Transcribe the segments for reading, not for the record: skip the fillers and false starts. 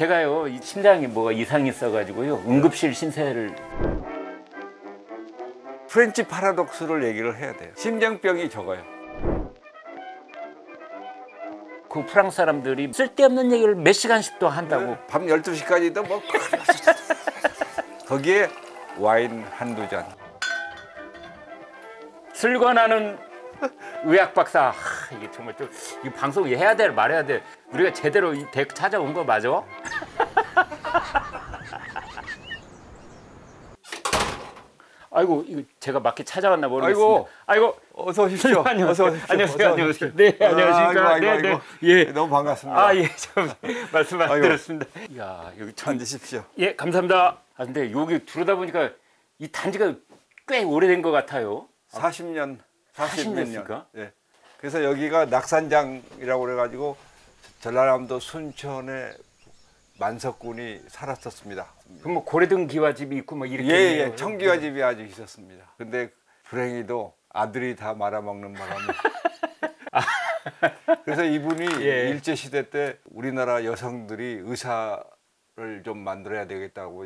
제가요 이 심장에 뭐가 이상이 있어가지고요 응급실 신세를. 프렌치 파라독스를 얘기를 해야 돼요. 심장병이 적어요. 그 프랑스 사람들이 쓸데없는 얘기를 몇 시간씩도 한다고. 밤 12시까지도 뭐 거기에 와인 한두 잔. 술과 나는 의학 박사. 이게 정말 또 이 방송 해야 돼 말해야 돼. 우리가 제대로 이 덱 찾아온 거 맞아? 아이고 이거 제가 맞게 찾아왔나 모르겠습니다. 아이고 어서 오십시오. 안녕하세요. 어서 오십시오. 안녕하세요. 안녕하세요. 네, 안녕하십니까. 아이고, 아이고, 네, 아이고. 네. 예. 너무 반갑습니다. 아, 예. 좀 말씀 안 들었습니다. 야, 여기 참. 앉으십시오. 예, 감사합니다. 아, 근데 여기 들어다 보니까 이 단지가 꽤 오래된 것 같아요. 40년, 40몇 년. 됐습니까? 예. 그래서 여기가 낙산장이라고 그래가지고 전라남도 순천에 만석군이 살았었습니다. 그럼 뭐 고래등 기와집이 있고 뭐 이렇게. 예, 청기와집이 아주 있었습니다. 근데 불행히도 아들이 다 말아먹는 바람에. 그래서 이분이 예. 일제시대 때 우리나라 여성들이 의사를 좀 만들어야 되겠다고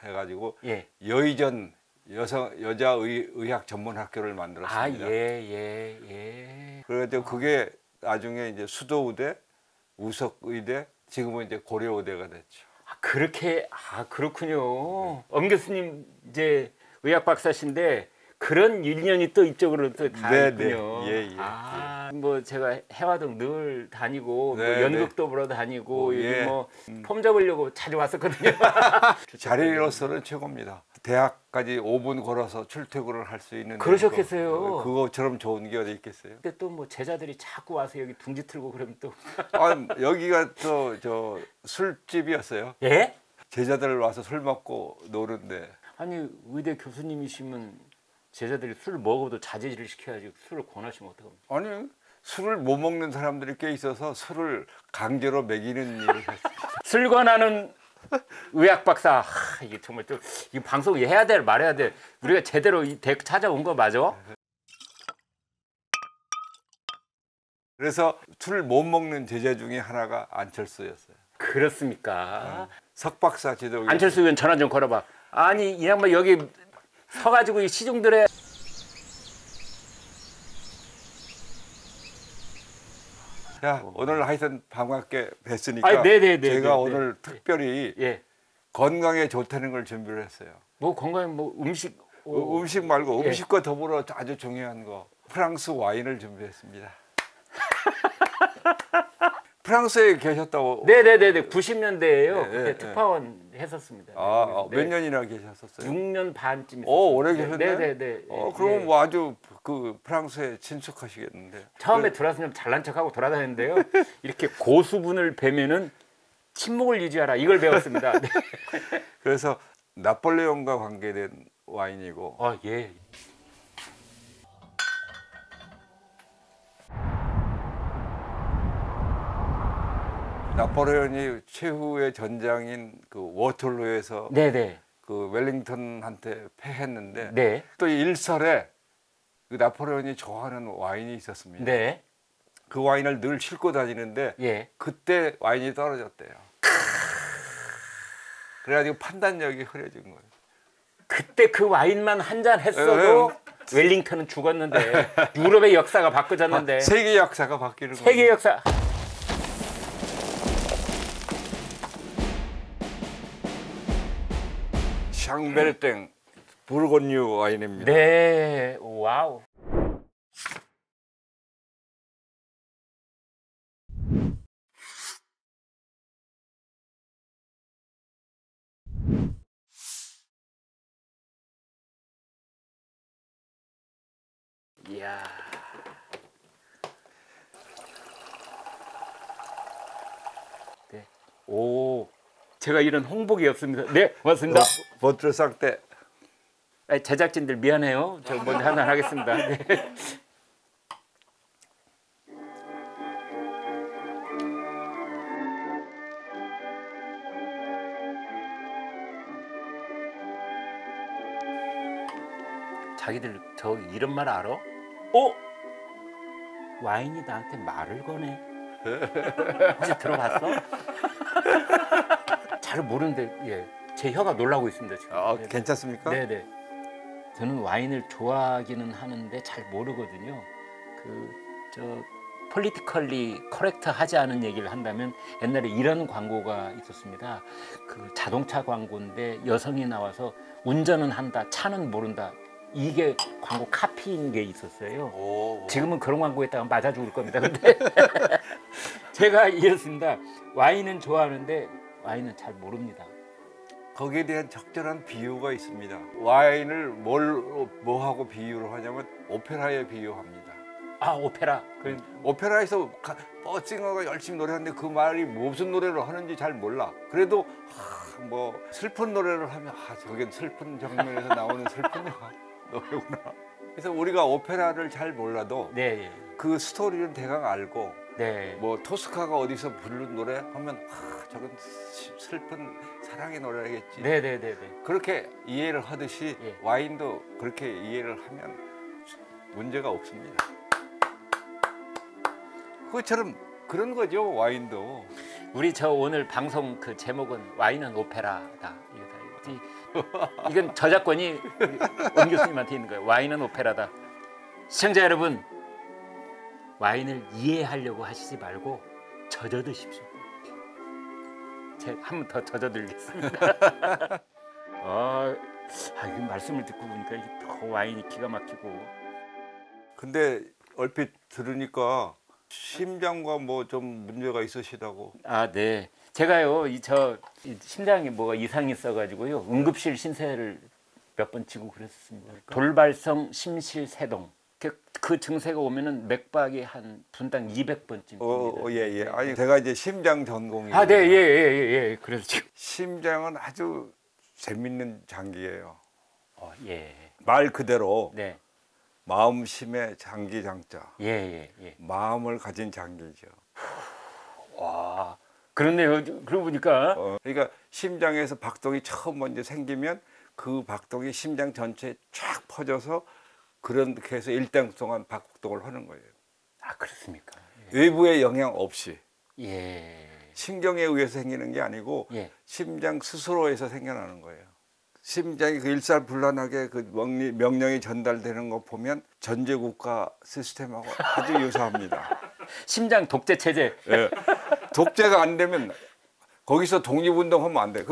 해가지고 예. 여의전 여자 의학 전문 학교를 만들었습니다. 아, 예, 예, 예. 그래서 그게 나중에 이제 수도의대, 우석의대, 지금은 이제 고려의대가 됐죠. 아, 그렇게. 아, 그렇군요. 엄 교수님 이제 의학 박사신데 그런 일년이 또 이쪽으로 또 다 네, 있군요. 네. 예, 예, 아, 뭐 제가 해화동 늘 다니고 네, 뭐 연극도 보러 다니고 여기 예. 뭐 폼 잡으려고 자주 왔었거든요. 자리로서는 최고입니다. 대학까지 5분 걸어서 출퇴근을 할 수 있는. 그러셨겠어요. 그거처럼 좋은 게 어디 있겠어요? 근데 또 뭐 제자들이 자꾸 와서 여기 둥지 틀고 그러면 또. 아, 여기가 저 술집이었어요. 예? 제자들 와서 술 먹고 노는데. 아니 의대 교수님이시면 제자들이 술 먹어도 자제를 시켜야지 술을 권하시면 어떡합니까? 아니, 술을 못 먹는 사람들이 꽤 있어서 술을 강제로 먹이는 일을 했어요. 술과 나는 의학 박사. 이게 정말 또 이 방송 해야 돼 말해야 돼. 우리가 제대로 이 덱 찾아온 거 맞아? 그래서 술 못 먹는 제자 중에 하나가 안철수였어요. 그렇습니까? 석박사 지도. 안철수 의원 전화 좀 걸어봐. 아니 이 양반 여기 서가지고 이 시중들에. 자, 오늘 하여튼 반갑게 뵀으니까 아니, 네네네. 제가 네, 오늘 네. 특별히 예. 건강에 좋다는 걸 준비를 했어요. 뭐 건강에 뭐 음식. 음식 말고 예. 음식과 더불어 아주 중요한 거 프랑스 와인을 준비했습니다. 프랑스에 계셨다고? 네네네네. 90년대에요. 예, 그때 예, 특파원 했었습니다. 몇 년이나 계셨었어요? 6년 반쯤 있었어요. 오, 오래 계셨네. 네네네. 그럼 예. 뭐 아주 그 프랑스에 친숙하시겠는데. 처음에 들어와서 좀 잘난 척하고 돌아다녔는데요. 이렇게 고수분을 뵈면은 침묵을 유지하라 이걸 배웠습니다. 네. 그래서 나폴레옹과 관계된 와인이고. 아 예. 나폴레옹이 최후의 전장인 그 워털루에서 네네. 그 웰링턴한테 패했는데 네. 또 일설에 그 나폴레옹이 좋아하는 와인이 있었습니다. 네. 그 와인을 늘 싣고 다니는데 예. 그때 와인이 떨어졌대요. 그래가지고 판단력이 흐려진 거예요. 그때 그 와인만 한 잔 했어도 웰링턴은 죽었는데 유럽의 역사가 바꿔졌는데 세계 역사가 바뀌는 거예요. 세계 역사. 샹베르땡 부르곤유 와인입니다. 네. 와우. 이야. 네. 오. 제가 이런 홍복이 없습니다. 네, 고맙습니다. 버트르상 때 아니, 제작진들 미안해요. 저 먼저 한잔 하겠습니다. 네. 자기들 저 이런 말 알아? 와인이 나한테 말을 거네. 혹시 들어봤어? 잘 모르는데 예, 제 혀가 놀라고 있습니다 지금. 아, 네, 괜찮습니까? 네네. 저는 와인을 좋아하기는 하는데 잘 모르거든요. 저 폴리티컬리 커렉트 하지 않은 얘기를 한다면 옛날에 이런 광고가 있었습니다. 그 자동차 광고인데 여성이 나와서 운전은 한다, 차는 모른다. 이게 광고 카피인 게 있었어요. 오. 지금은 그런 광고에다가 맞아 죽을 겁니다. 근데 제가 이렇습니다. 와인은 좋아하는데 와인은 잘 모릅니다. 거기에 대한 적절한 비유가 있습니다. 와인을 뭐하고 비유를 하냐면 오페라에 비유합니다. 아, 오페라. 오페라에서 싱어가 열심히 노래하는데 그 말이 무슨 노래를 하는지 잘 몰라. 그래도 뭐 슬픈 노래를 하면 저게 슬픈 장면에서 나오는 슬픈 노래구나. 그래서 우리가 오페라를 잘 몰라도 네, 예. 그 스토리는 대강 알고 네. 뭐 토스카가 어디서 부른 노래 하면 저건 슬픈 사랑의 노래겠지. 네네네네. 그렇게 이해를 하듯이 예. 와인도 그렇게 이해를 하면 문제가 없습니다. 그것처럼 그런 거죠, 와인도. 우리 저 오늘 방송 그 제목은 와인은 오페라다. 이건 저작권이 원 교수님한테 있는 거예요. 와인은 오페라다. 시청자 여러분, 와인을 이해하려고 하시지 말고 젖어 드십시오. 제가 한 번 더 젖어 드리겠습니다. 이 말씀을 듣고 보니까 이게 더 와인이 기가 막히고. 근데 얼핏 들으니까 심장과 뭐 좀 문제가 있으시다고. 아, 네. 제가요, 이 심장에 뭐가 이상이 있어가지고요, 응급실 신세를 몇 번 지고 그랬습니다. 돌발성 심실세동. 그 증세가 오면은 맥박이 한 분당 200번쯤. 예. 아니 제가 이제 심장 전공이에요. 아, 네, 예. 그래서 지금. 심장은 아주 재밌는 장기예요. 예. 말 그대로 네. 마음심의 장기 장자. 예. 마음을 가진 장기죠. 와, 그렇네요. 그러고 보니까. 그러니까 심장에서 박동이 처음 먼저 생기면 그 박동이 심장 전체에 쫙 퍼져서 그렇게 해서 일정 동안 박동을 하는 거예요. 아, 그렇습니까? 외부의 영향 없이. 예. 신경에 의해서 생기는 게 아니고 예. 심장 스스로에서 생겨나는 거예요. 심장이 그 일사불란하게 그 명령이 전달되는 거 보면 전제국가 시스템하고 아주 유사합니다. 심장 독재 체제. 예. 독재가 안 되면 거기서 독립운동하면 안 돼.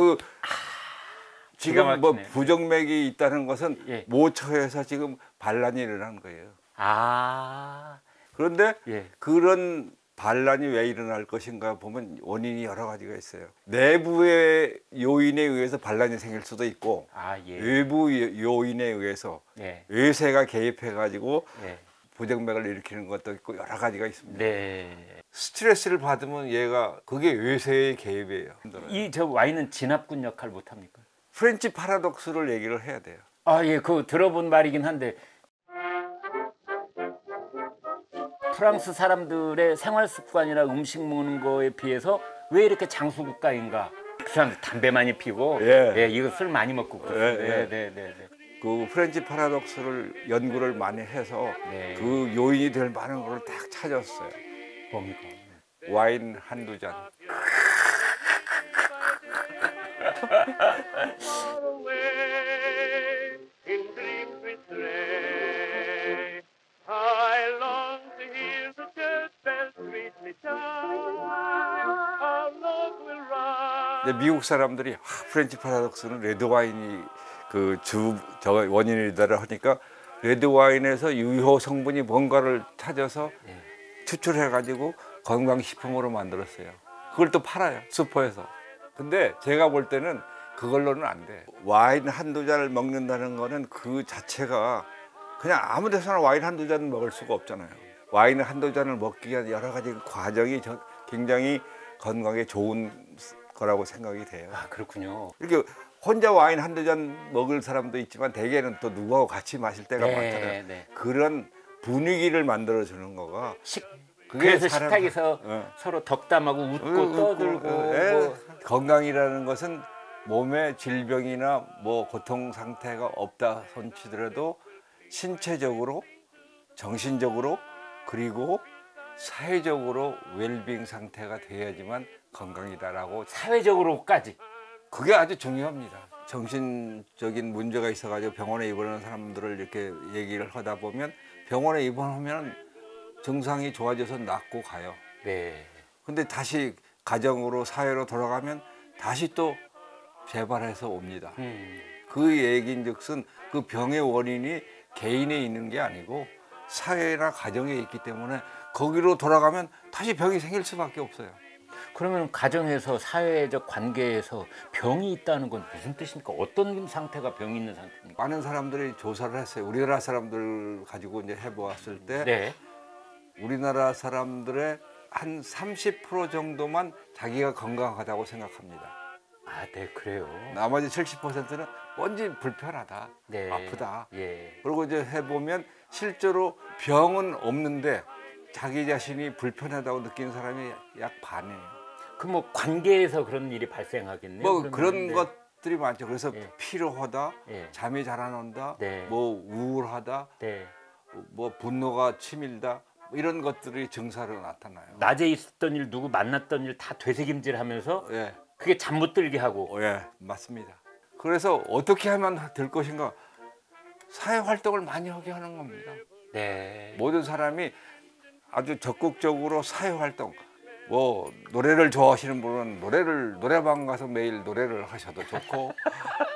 지금 뭐 부정맥이 있다는 것은 예. 모처에서 지금 반란이 일어난 거예요. 아. 그런데 예. 그런 반란이 왜 일어날 것인가 보면 원인이 여러 가지가 있어요. 내부의 요인에 의해서 반란이 생길 수도 있고, 예. 외부 요인에 의해서 예. 외세가 개입해가지고 예. 부정맥을 일으키는 것도 있고 여러 가지가 있습니다. 네. 스트레스를 받으면 그게 외세의 개입이에요. 이 와인은 진압군 역할 못 합니까? 프렌치 파라독스를 얘기를 해야 돼요. 예, 그거 들어본 말이긴 한데 프랑스 사람들의 생활 습관이나 음식 먹는 거에 비해서 왜 이렇게 장수 국가인가? 그 사람들 담배 많이 피고, 예. 이거 술 많이 먹고 그래요. 네. 그 프렌치 파라독스를 연구를 많이 해서 네. 그 요인이 될 만한 걸 딱 찾았어요. 뭡니까? 와인 한두 잔. 미국 사람들이 프렌치 파라독스는 레드 와인이 원인이다라 하니까 레드 와인에서 유효 성분이 뭔가를 찾아서 추출해 가지고 건강식품으로 만들었어요. 그걸 또 팔아요, 슈퍼에서. 근데 제가 볼 때는 그걸로는 안 돼. 와인 한두 잔을 먹는다는 거는 그 자체가 그냥 아무 데서나 와인 한두 잔을 먹을 수가 없잖아요. 와인 한두 잔을 먹기 위한 여러 가지 과정이 굉장히 건강에 좋은 거라고 생각이 돼요. 아, 그렇군요. 이렇게 혼자 와인 한두 잔 먹을 사람도 있지만 대개는 또 누구하고 같이 마실 때가 많잖아요. 네. 그런 분위기를 만들어주는 거가 그래서 식탁에서 서로 덕담하고 웃고 떠들고 건강이라는 것은 몸에 질병이나 뭐 고통 상태가 없다 손치더라도 신체적으로, 정신적으로, 그리고 사회적으로 웰빙 상태가 돼야지만 건강이다라고. 사회적으로까지. 그게 아주 중요합니다. 정신적인 문제가 있어가지고 병원에 입원하는 사람들을 이렇게 얘기를 하다 보면 병원에 입원하면 증상이 좋아져서 낫고 가요. 네. 근데 다시 가정으로 사회로 돌아가면 다시 또 재발해서 옵니다. 그 얘기인즉슨 그 병의 원인이 개인에 있는 게 아니고 사회나 가정에 있기 때문에 거기로 돌아가면 다시 병이 생길 수밖에 없어요. 그러면 가정에서 사회적 관계에서 병이 있다는 건 무슨 뜻입니까? 어떤 상태가 병이 있는 상태입니까? 많은 사람들이 조사를 했어요. 우리나라 사람들 가지고 이제 해보았을 때 네. 우리나라 사람들의 한 30% 정도만 자기가 건강하다고 생각합니다. 아, 네, 그래요. 나머지 70%는 뭔지 불편하다, 네. 아프다. 예. 그리고 이제 해보면 실제로 병은 없는데 자기 자신이 불편하다고 느끼는 사람이 약 반이에요. 그 뭐 관계에서 그런 일이 발생하겠네요. 뭐 그러면. 그런 네. 것들이 많죠. 그래서 예. 피로하다, 예. 잠이 잘 안 온다, 네. 뭐 우울하다, 네. 뭐 분노가 치밀다, 뭐 이런 것들이 증사로 나타나요. 낮에 있었던 일, 누구 만났던 일 다 되새김질하면서 예, 그게 잠 못 들게 하고. 예, 맞습니다. 그래서 어떻게 하면 될 것인가? 사회 활동을 많이 하게 하는 겁니다. 네. 모든 사람이 아주 적극적으로 사회 활동, 뭐 노래를 좋아하시는 분은 노래방 가서 매일 노래를 하셔도 좋고,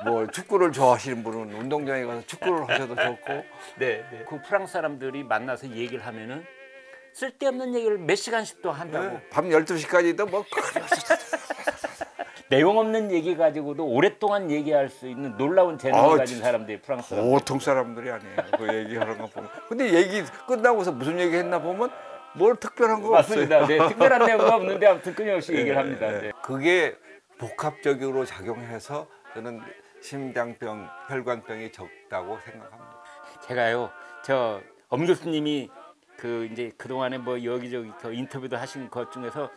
뭐 축구를 좋아하시는 분은 운동장에 가서 축구를 하셔도 좋고. 네, 네. 그 프랑스 사람들이 만나서 얘기를 하면은 쓸데없는 얘기를 몇 시간씩도 한다고. 네, 밤 12시까지도 뭐 내용 없는 얘기 가지고도 오랫동안 얘기할 수 있는 놀라운 재능을 가진 사람들이 프랑스 사람들. 보통 사람들이 아니에요. 그 얘기하는 거 보면. 근데 얘기 끝나고서 무슨 얘기 했나 보면 뭘 특별한 거 맞습니다. 없어요. 네, 특별한 내용은 없는데 아무튼 끊임없이 네, 얘기를 합니다. 네. 그게 복합적으로 작용해서 저는 심장병, 혈관병이 적다고 생각합니다. 제가요, 저 엄 교수님이 그 이제 그 동안에 뭐 여기저기 더 인터뷰도 하신 것 중에서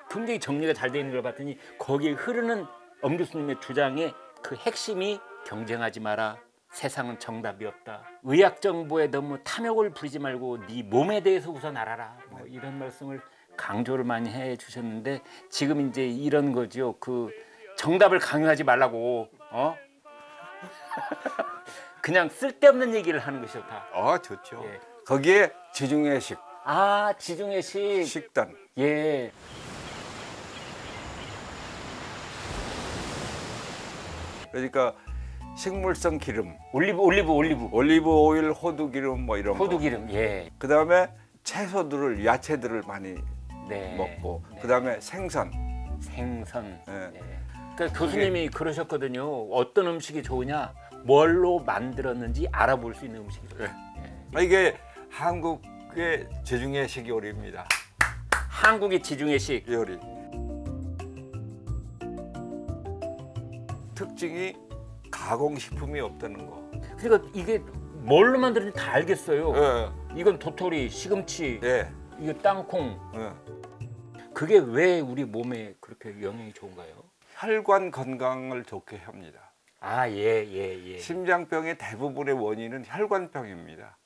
굉장히 정리가 잘 돼 있는 걸 봤더니 거기에 흐르는 엄 교수님의 주장의 그 핵심이 경쟁하지 마라. 세상은 정답이 없다. 의학 정보에 너무 탐욕을 부리지 말고 네 몸에 대해서 우선 알아라. 뭐 이런 말씀을 강조를 많이 해 주셨는데 지금 이제 이런 거죠. 그 정답을 강요하지 말라고. 그냥 쓸데없는 얘기를 하는 것이 좋다. 좋죠. 예. 거기에 지중해식, 아, 지중해식. 식단. 예. 그러니까 식물성 기름, 올리브. 올리브 오일, 호두 기름 뭐 이런 호두 거. 기름. 예. 그다음에 채소들을 야채들을 많이 네. 먹고 네. 그다음에 생선. 생선. 예. 예. 그러니까 교수님이 그러셨거든요. 어떤 음식이 좋으냐? 뭘로 만들었는지 알아볼 수 있는 음식이 좋다. 예. 이게 한국의 지중해식 요리입니다. 한국의 지중해식. 요리. 특징이 가공식품이 없다는 거. 그러니까 이게 뭘로 만드는지 다 알겠어요. 예. 이건 도토리, 시금치, 예. 이거 땅콩. 예. 그게 왜 우리 몸에 그렇게 영향이 좋은가요? 혈관 건강을 좋게 합니다. 아, 예. 심장병의 대부분의 원인은 혈관병입니다.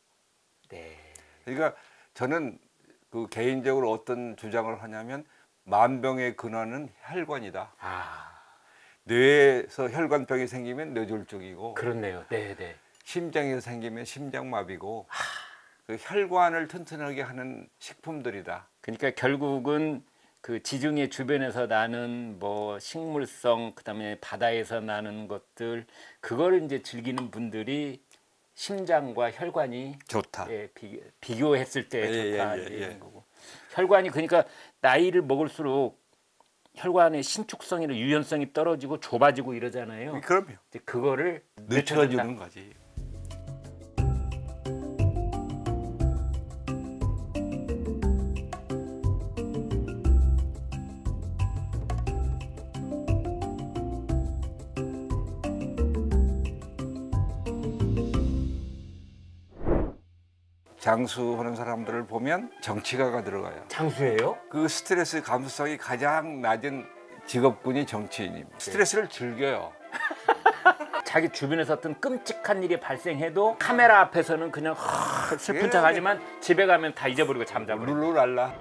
네. 그러니까 저는 그 개인적으로 어떤 주장을 하냐면 만병의 근원은 혈관이다. 아, 뇌에서 혈관병이 생기면 뇌졸중이고 그렇네요. 네. 심장에서 생기면 심장마비고 그 혈관을 튼튼하게 하는 식품들이다. 그러니까 결국은 그 지중해 주변에서 나는 뭐 식물성 그다음에 바다에서 나는 것들 그거를 이제 즐기는 분들이 심장과 혈관이 좋다. 예, 비교했을 때 좋다 예. 이런 거고 혈관이 그러니까 나이를 먹을수록 혈관의 신축성이나 유연성이 떨어지고 좁아지고 이러잖아요. 그럼요. 이제 그거를 늦춰주는 거지. 장수하는 사람들을 보면 정치가가 들어가요. 장수예요? 그 스트레스 감수성이 가장 낮은 직업군이 정치인입니다. 스트레스를 즐겨요. 자기 주변에서 어떤 끔찍한 일이 발생해도 카메라 앞에서는 그냥 슬픈 척하지만 집에 가면 다 잊어버리고 잠자버려요. 룰루랄라.